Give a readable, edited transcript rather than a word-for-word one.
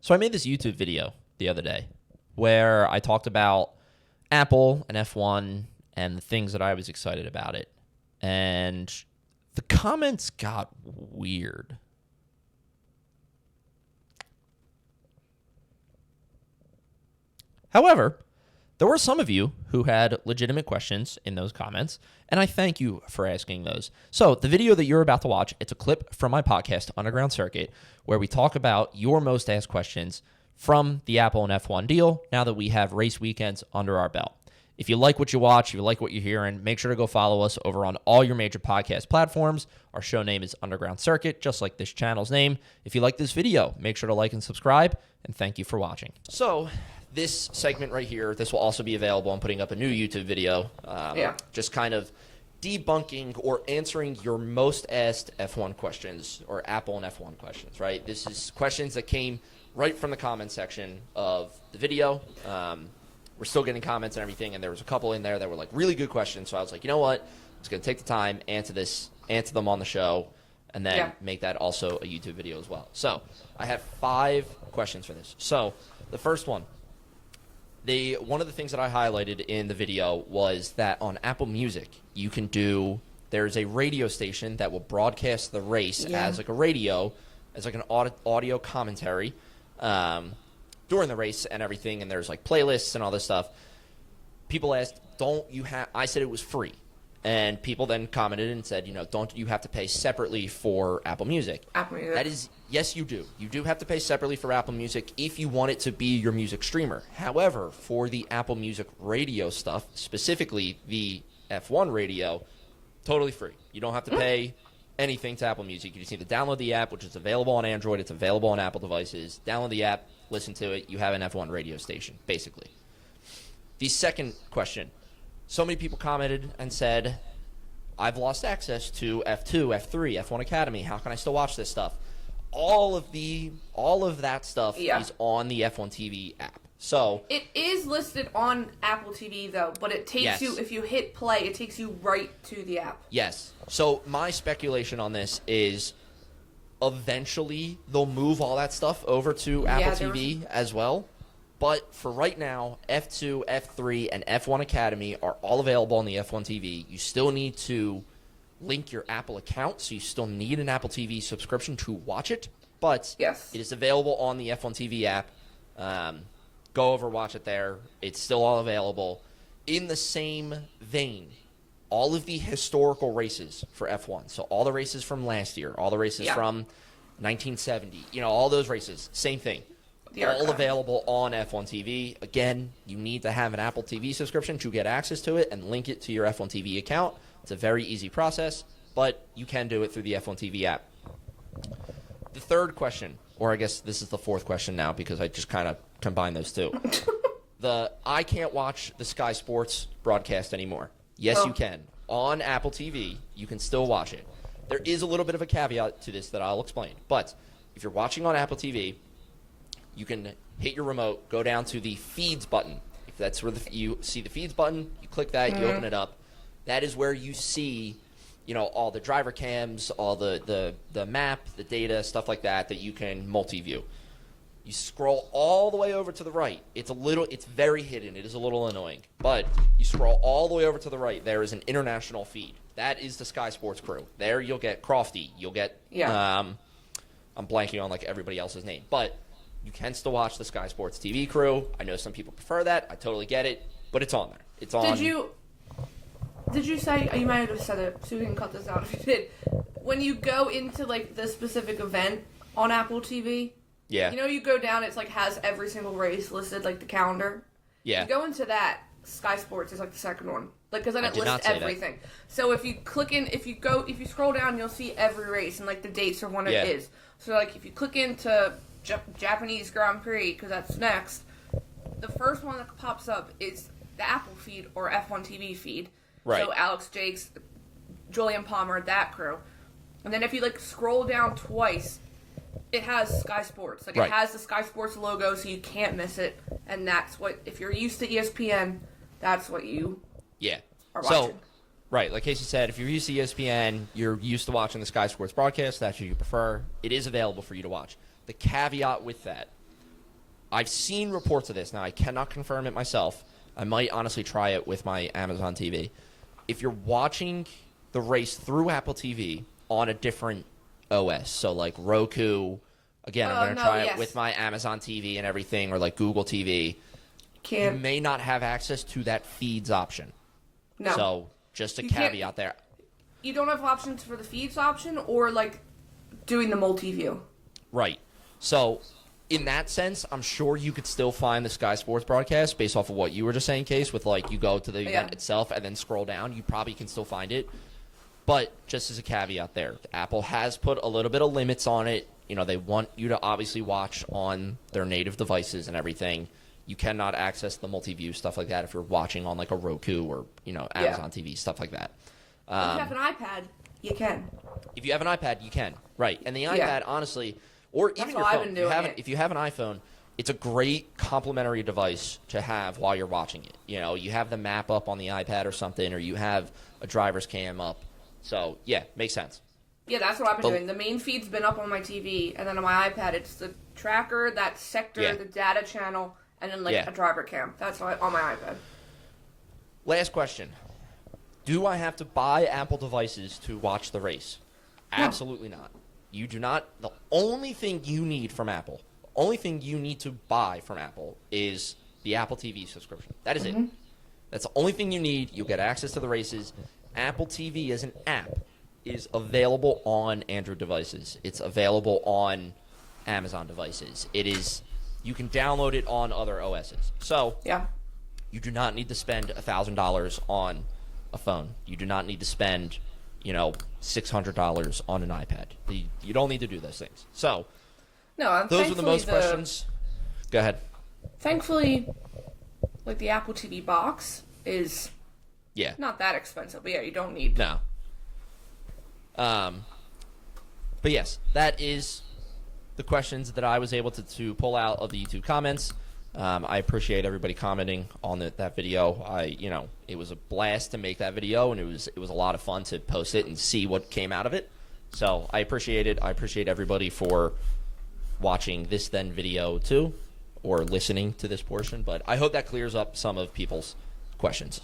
So I made this YouTube video the other day where I talked about Apple and F1 and the things that I was excited about it. And the comments got weird. However, there were some of you who had legitimate questions in those comments, and I thank you for asking those. So the video that you're about to watch, it's a clip from my podcast, Underground Circuit, where we talk about your most asked questions from the Apple and F1 deal now that we have race weekends under our belt. If you like what you watch, if you like what you're hearing, make sure to go follow us over on all your major podcast platforms. Our show name is Underground Circuit, just like this channel's name. If you like this video, make sure to like and subscribe, and thank you for watching. So this segment right here, this will also be available. I'm putting up a new YouTube video, just kind of debunking or answering your most asked F1 questions or Apple and F1 questions, right? This is questions that came right from the comment section of the video. We're still getting comments and everything, and there was a couple in there that were like really good questions. So I was like, you know what? I'm just going to take the time, answer them on the show, and then make that also a YouTube video as well. So I have 5 questions for this. So the first one, one of the things that I highlighted in the video was that on Apple Music, you can there's a radio station that will broadcast the race as like a radio, as like an audio commentary, during the race and everything, and there's like playlists and all this stuff. People asked, I said it was free. And people then commented and said, don't you have to pay separately for Apple Music? Apple Music. That is, yes, you do. You do have to pay separately for Apple Music if you want it to be your music streamer. However, for the Apple Music radio stuff, specifically the F1 radio, totally free. You don't have to pay anything to Apple Music. You just need to download the app, which is available on Android. It's available on Apple devices. Download the app, listen to it. You have an F1 radio station, basically. The second question. So many people commented and said, I've lost access to F2, F3, F1 Academy. How can I still watch this stuff? All of that stuff is on the F1 TV app. So it is listed on Apple TV though, but it takes you, if you hit play, it takes you right to the app. Yes. So my speculation on this is eventually they'll move all that stuff over to Apple TV as well. But for right now, F2, F3, and F1 Academy are all available on the F1 TV. You still need to link your Apple account, so you still need an Apple TV subscription to watch it. But it is available on the F1 TV app. Go over, watch it there. It's still all available. In the same vein, all of the historical races for F1, so all the races from last year, all the races from 1970, all those races, same thing. All available on F1 TV. Again, you need to have an Apple TV subscription to get access to it and link it to your F1 TV account. It's a very easy process, but you can do it through the F1 TV app. The third question, or I guess this is the fourth question now because I just kind of combined those two. I can't watch the Sky Sports broadcast anymore. Yes, you can. On Apple TV, you can still watch it. There is a little bit of a caveat to this that I'll explain. But if you're watching on Apple TV, you can hit your remote, go down to the feeds button. If that's where you see the feeds button, you click that, you open it up. That is where you see, all the driver cams, all the map, the data, stuff like that you can multi-view. You scroll all the way over to the right. It's very hidden. It is a little annoying. But you scroll all the way over to the right. There is an international feed. That is the Sky Sports crew. There you'll get Crofty. You'll get, I'm blanking on everybody else's name. But you can still watch the Sky Sports TV crew. I know some people prefer that. I totally get it. But it's on there. It's on. Did you say, you might have said it, so we can cut this out if you did. When you go into, the specific event on Apple TV, you go down, it's, has every single race listed, the calendar. Yeah. You go into that, Sky Sports is, the second one. Because then it lists everything. So if you click in, if you scroll down, you'll see every race and, the dates of when it is. So, if you click into Japanese Grand Prix, because that's next, the first one that pops up is the Apple feed or F1 TV feed. Right. So Alex Jakes, Julian Palmer, that crew. And then if you scroll down twice, it has Sky Sports. It has the Sky Sports logo, so you can't miss it. And that's what, if you're used to ESPN, that's what you are watching. So, right, like Casey said, if you're used to ESPN, you're used to watching the Sky Sports broadcast, that's what you prefer. It is available for you to watch. The caveat with that, I've seen reports of this. Now, I cannot confirm it myself. I might honestly try it with my Amazon TV. If you're watching the race through Apple TV on a different OS, so like Roku, again, I'm going to try it with my Amazon TV and everything, or like Google TV, you may not have access to that feeds option. No. So just a caveat there. You don't have options for the feeds option or like doing the multi-view. Right. So in that sense, I'm sure you could still find the Sky Sports broadcast based off of what you were just saying, Case, with like you go to the event itself and then scroll down. You probably can still find it. But just as a caveat there, Apple has put a little bit of limits on it. You know, they want you to obviously watch on their native devices and everything. You cannot access the multi-view stuff like that if you're watching on like a Roku or, you know, Amazon TV, stuff like that. If you have an iPad, you can. If you have an iPad, you can. Right. And the iPad, honestly, or even your phone, if you have an iPhone, it's a great complementary device to have while you're watching it. You know, you have the map up on the iPad or something, or you have a driver's cam up. So, yeah, makes sense. Yeah, that's what I've been doing. The main feed's been up on my TV, and then on my iPad, it's the tracker, that sector, the data channel, and then, like, a driver cam. That's on my iPad. Last question. Do I have to buy Apple devices to watch the race? No. Absolutely not. You do not. The only thing you need from Apple, the only thing you need to buy from Apple is the Apple TV subscription. That is it. That's the only thing you need. You'll get access to the races. Apple TV as an app is available on Android devices. It's available on Amazon devices. You can download it on other OSs. So you do not need to spend $1,000 on a phone. You do not need to spend, $600 on an iPad. You don't need to do those things. So those are the most questions. Go ahead. Thankfully, like the Apple TV box is not that expensive. But you don't need. No. But yes, that is the questions that I was able to pull out of the YouTube comments. I appreciate everybody commenting on that video. It was a blast to make that video, and it was a lot of fun to post it and see what came out of it. So I appreciate it. I appreciate everybody for watching this then video too, or listening to this portion. But I hope that clears up some of people's questions.